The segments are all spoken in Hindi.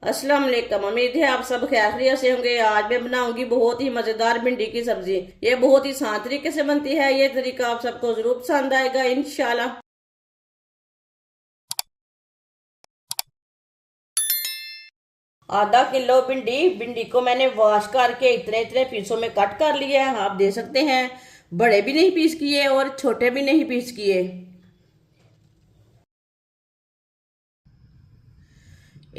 अस्सलाम वालेकुम। उम्मीद है आप सब खैरियत से होंगे। आज मैं बनाऊंगी बहुत ही मजेदार भिंडी की सब्जी। ये बहुत ही आसान तरीके से बनती है। ये तरीका आप सबको जरूर पसंद आएगा इंशाल्लाह। आधा किलो भिंडी भिंडी को मैंने वॉश करके इतने इतने पीसों में कट कर लिया है। आप देख सकते हैं, बड़े भी नहीं पीस किए और छोटे भी नहीं पीस किए।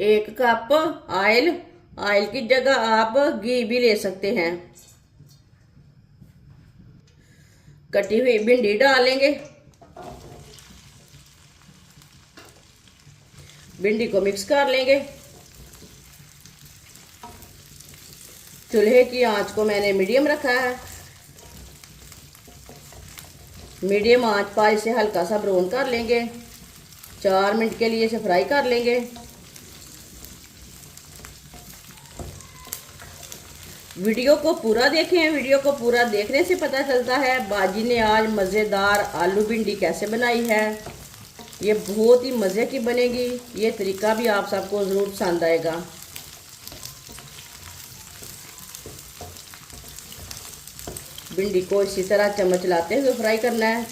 एक कप ऑयल, ऑयल की जगह आप घी भी ले सकते हैं। कटी हुई भिंडी डालेंगे। भिंडी को मिक्स कर लेंगे। चूल्हे की आंच को मैंने मीडियम रखा है। मीडियम आंच पर इसे हल्का सा ब्राउन कर लेंगे। 4 मिनट के लिए इसे फ्राई कर लेंगे। वीडियो को पूरा देखें। वीडियो को पूरा देखने से पता चलता है बाजी ने आज मज़ेदार आलू भिंडी कैसे बनाई है। ये बहुत ही मज़े की बनेगी। ये तरीका भी आप सबको ज़रूर पसंद आएगा। भिंडी को इसी तरह चम्मच लाते हुए फ्राई करना है।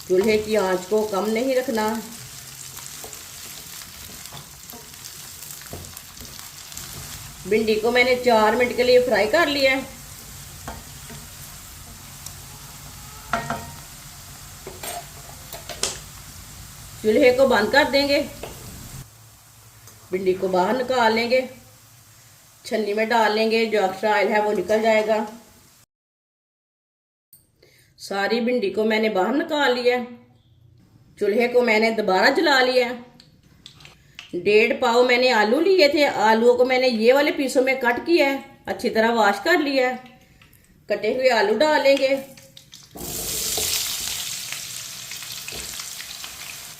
चूल्हे की आंच को कम नहीं रखना। भिंडी को मैंने 4 मिनट के लिए फ्राई कर लिया है। चूल्हे को बंद कर देंगे। भिंडी को बाहर निकाल लेंगे। छन्नी में डाल लेंगे, जो एक्स्ट्रा ऑयल है वो निकल जाएगा। सारी भिंडी को मैंने बाहर निकाल लिया। चूल्हे को मैंने दोबारा जला लिया। 1.5 पाव मैंने आलू लिए थे। आलूओं को मैंने ये वाले पीसों में कट किया है, अच्छी तरह वॉश कर लिया है। कटे हुए आलू डालेंगे,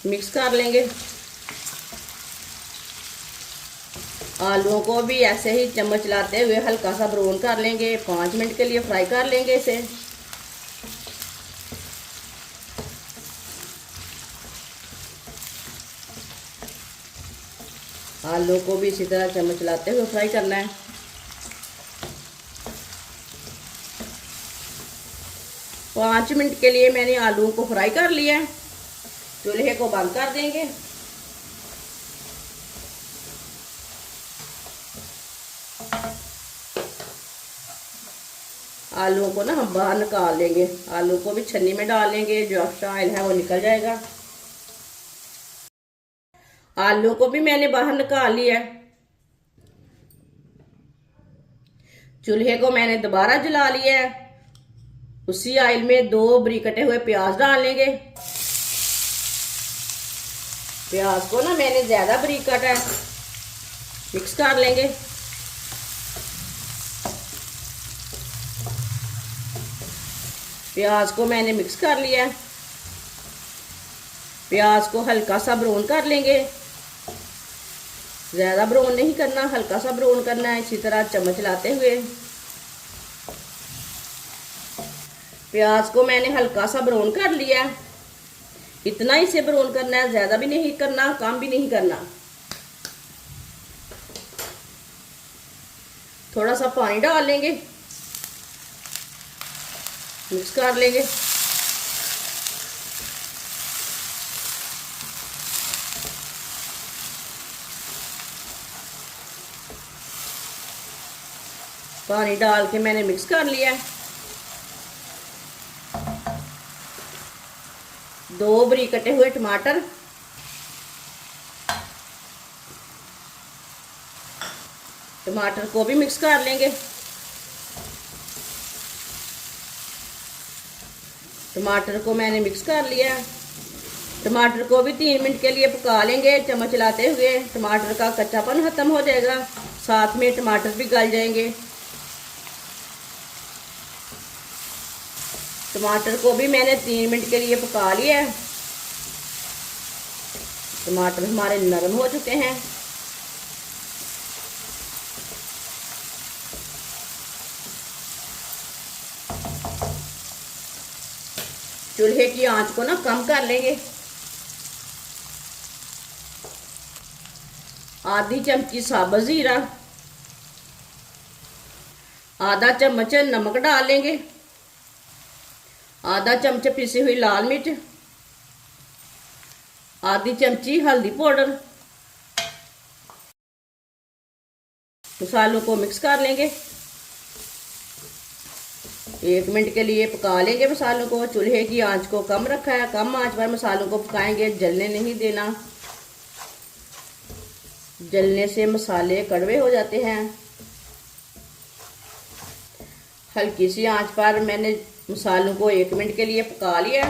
मिक्स कर लेंगे। आलूओं को भी ऐसे ही चम्मच लाते हुए हल्का सा ब्राउन कर लेंगे। 5 मिनट के लिए फ्राई कर लेंगे इसे। आलू को भी इसी तरह चम्मच लाते हुए फ्राई करना है। 5 मिनट के लिए मैंने आलू को फ्राई कर लिया है। चूल्हे को बंद कर देंगे। आलूओं को ना हम बाहर निकाल लेंगे। आलू को भी छन्नी में डाल लेंगे, जो एक्स्ट्रा ऑयल है वो निकल जाएगा। आलू को भी मैंने बाहर निकाल लिया। चूल्हे को मैंने दोबारा जला लिया है। उसी ऑयल में 2 बारीक कटे हुए प्याज डाल लेंगे। प्याज को ना मैंने ज्यादा बारीक काटा है। मिक्स कर लेंगे। प्याज को मैंने मिक्स कर लिया। प्याज को हल्का सा ब्राउन कर लेंगे। ज्यादा ब्राउन नहीं करना, हल्का सा ब्राउन करना है। इसी तरह चम्मच लाते हुए प्याज को मैंने हल्का सा ब्राउन कर लिया। इतना ही से ब्राउन करना है, ज्यादा भी नहीं करना, कम भी नहीं करना। थोड़ा सा पानी डाल लेंगे, मिक्स कर लेंगे। पानी डाल के मैंने मिक्स कर लिया। 2 बारीक कटे हुए टमाटर, टमाटर को भी मिक्स कर लेंगे। टमाटर को मैंने मिक्स कर लिया। टमाटर को भी 3 मिनट के लिए पका लेंगे, चम्मच लाते हुए। टमाटर का कच्चापन खत्म हो जाएगा, साथ में टमाटर भी गल जाएंगे। टमाटर को भी मैंने 3 मिनट के लिए पका लिया है। टमाटर हमारे नरम हो चुके हैं। चूल्हे की आंच को ना कम कर लेंगे। आधी चमची साबुत जीरा, आधा चम्मच नमक डालेंगे, आधा चम्मच पिसी हुई लाल मिर्च, आधी चमची हल्दी पाउडर। मसालों को मिक्स कर लेंगे। 1 मिनट के लिए पका लेंगे मसालों को। चूल्हे की आंच को कम रखा है, कम आंच पर मसालों को पकाएंगे, जलने नहीं देना। जलने से मसाले कड़वे हो जाते हैं। हल्की सी आंच पर मैंने मसालों को 1 मिनट के लिए पका लिया।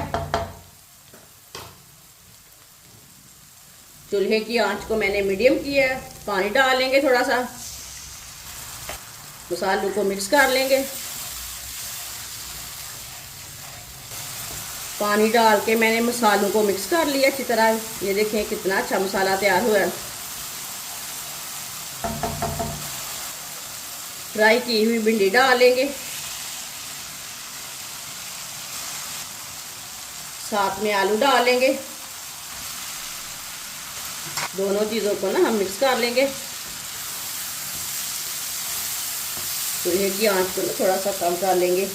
चूल्हे की आंच को मैंने मीडियम किया है। पानी डालेंगे थोड़ा सा, मसालों को मिक्स कर लेंगे। पानी डाल के मैंने मसालों को मिक्स कर लिया अच्छी तरह। ये देखें कितना अच्छा मसाला तैयार हुआ है। फ्राई की हुई भिंडी डालेंगे, साथ में आलू डालेंगे। दोनों चीज़ों को ना हम मिक्स कर लेंगे। चूल्हे की आंच को ना थोड़ा सा कम कर लेंगे।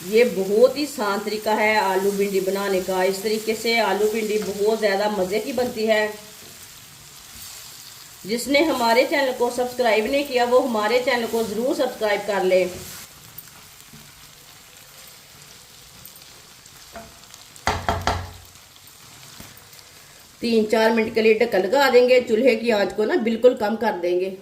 ये बहुत ही आसान तरीका है आलू भिंडी बनाने का। इस तरीके से आलू भिंडी बहुत ज़्यादा मज़े की बनती है। जिसने हमारे चैनल को सब्सक्राइब नहीं किया वो हमारे चैनल को ज़रूर सब्सक्राइब कर ले। तीन 4 मिनट के लिए ढक्कन लगा देंगे। चूल्हे की आंच को ना बिल्कुल कम कर देंगे।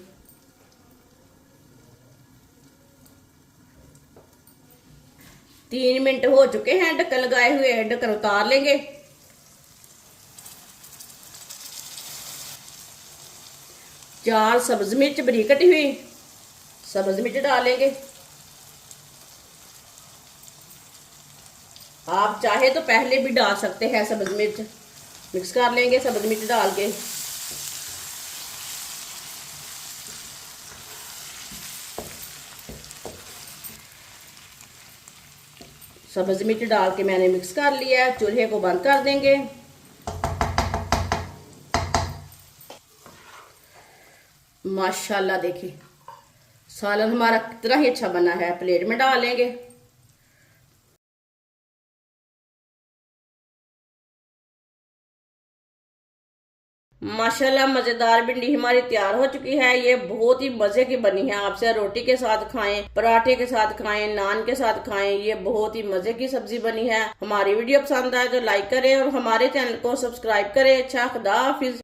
3 मिनट हो चुके हैं ढक्कन लगाए हुए। ढक्कन उतार लेंगे। चार सब्ज मिर्च बारीक कटी हुई सब्ज मिर्च डालेंगे। आप चाहे तो पहले भी डाल सकते हैं सब्ज मिर्च। मिक्स कर लेंगे सब्ज मिर्च डाल के। सब्ज मिर्च डाल के मैंने मिक्स कर लिया है। चूल्हे को बंद कर देंगे। माशाल्लाह देखिए सालन हमारा कितना ही अच्छा बना है। प्लेट में डालेंगे। माशाल्लाह मज़ेदार भिंडी हमारी तैयार हो चुकी है। ये बहुत ही मज़े की बनी है। आपसे रोटी के साथ खाएं, पराठे के साथ खाएं, नान के साथ खाएं। ये बहुत ही मज़े की सब्जी बनी है। हमारी वीडियो पसंद आए तो लाइक करें और हमारे चैनल को सब्सक्राइब करें। अच्छा, खुदा हाफिज।